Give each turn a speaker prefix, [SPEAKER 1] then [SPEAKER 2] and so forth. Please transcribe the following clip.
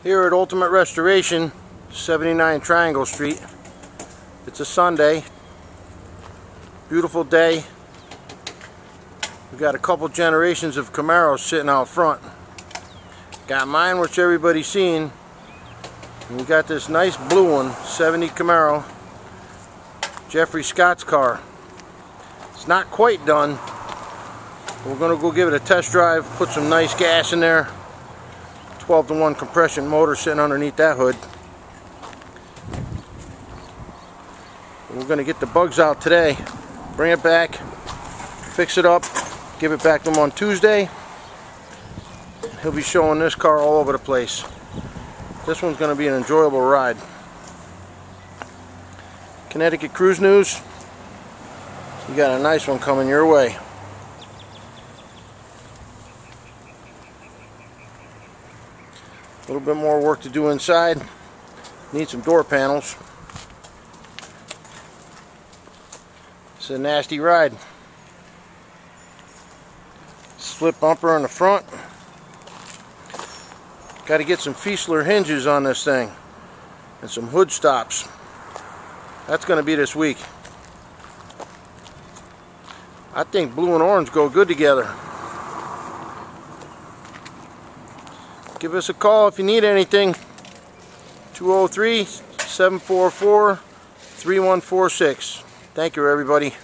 [SPEAKER 1] Here at Ultimate Restoration, 79 Triangle Street. It's a Sunday. Beautiful day. We've got a couple generations of Camaros sitting out front. Got mine, which everybody's seen. And we got this nice blue one, 70 Camaro. Jeffrey Scott's car. It's not quite done. We're going to go give it a test drive, put some nice gas in there. 12-to-1 compression motor sitting underneath that hood. We're going to get the bugs out today, bring it back, fix it up, give it back to him on Tuesday. He'll be showing this car all over the place. This one's going to be an enjoyable ride. Connecticut Cruise News, you got a nice one coming your way. A little bit more work to do inside. Need some door panels. It's a nasty ride. Split bumper on the front. Got to get some Fiesler hinges on this thing and some hood stops. That's going to be this week. I think blue and orange go good together. Give us a call if you need anything. 203-744-3146. Thank you, everybody.